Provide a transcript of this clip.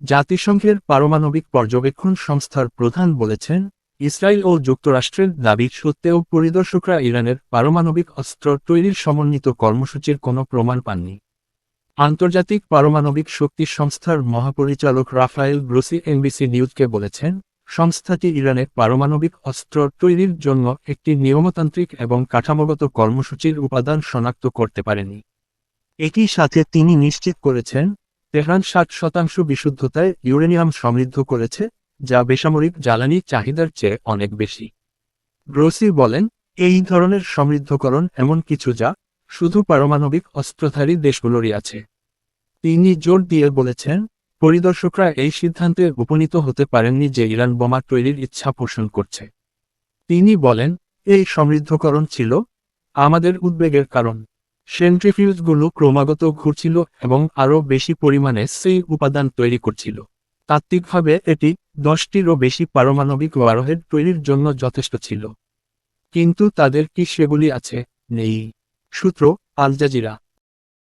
জাতিসংঘের পারমাণবিক পর্যবেক্ষণ সংস্থার প্রধান বলেছেন, ইসরায়েল ও যুক্তরাষ্ট্রের দাবি সত্ত্বেও পরিদর্শকরা ইরানের পারমাণবিক অস্ত্র তৈরির সমন্বিত কর্মসূচির কোনো প্রমাণ পাননি। আন্তর্জাতিক পারমাণবিক শক্তি সংস্থার মহাপরিচালক রাফায়েল গ্রোসি এনবিসি নিউজকে বলেছেন, সংস্থাটি ইরানের পারমাণবিক অস্ত্র তৈরির জন্য একটি নিয়মতান্ত্রিক এবং কাঠামোগত কর্মসূচির উপাদান শনাক্ত করতে পারেনি। একই সাথে তিনি নিশ্চিত করেছেন, তেহরান 60% বিশুদ্ধতায় ইউরেনিয়াম সমৃদ্ধ করেছে, যা বেসামরিক জ্বালানি চাহিদার চেয়ে অনেক বেশি। গ্রোসি বলেন, এই ধরনের সমৃদ্ধকরণ এমন কিছু যা শুধু পারমাণবিক অস্ত্রধারী দেশগুলোরই আছে। তিনি জোর দিয়ে বলেছেন, পরিদর্শকরা এই সিদ্ধান্তে উপনীত হতে পারেননি যে ইরান বোমা তৈরির ইচ্ছা পোষণ করছে। তিনি বলেন, এই সমৃদ্ধকরণ ছিল আমাদের উদ্বেগের কারণ। সেন্ট্রিফিউজগুলো ক্রমাগত ঘুরছিল এবং আরও বেশি পরিমাণে সেই উপাদান তৈরি করছিল। তাত্ত্বিকভাবে এটি 10টিরও বেশি পারমাণবিক ওয়ারহেড তৈরির জন্য যথেষ্ট ছিল। কিন্তু তাদের কি সেগুলি আছে? নেই। সূত্র, আল জাজিরা।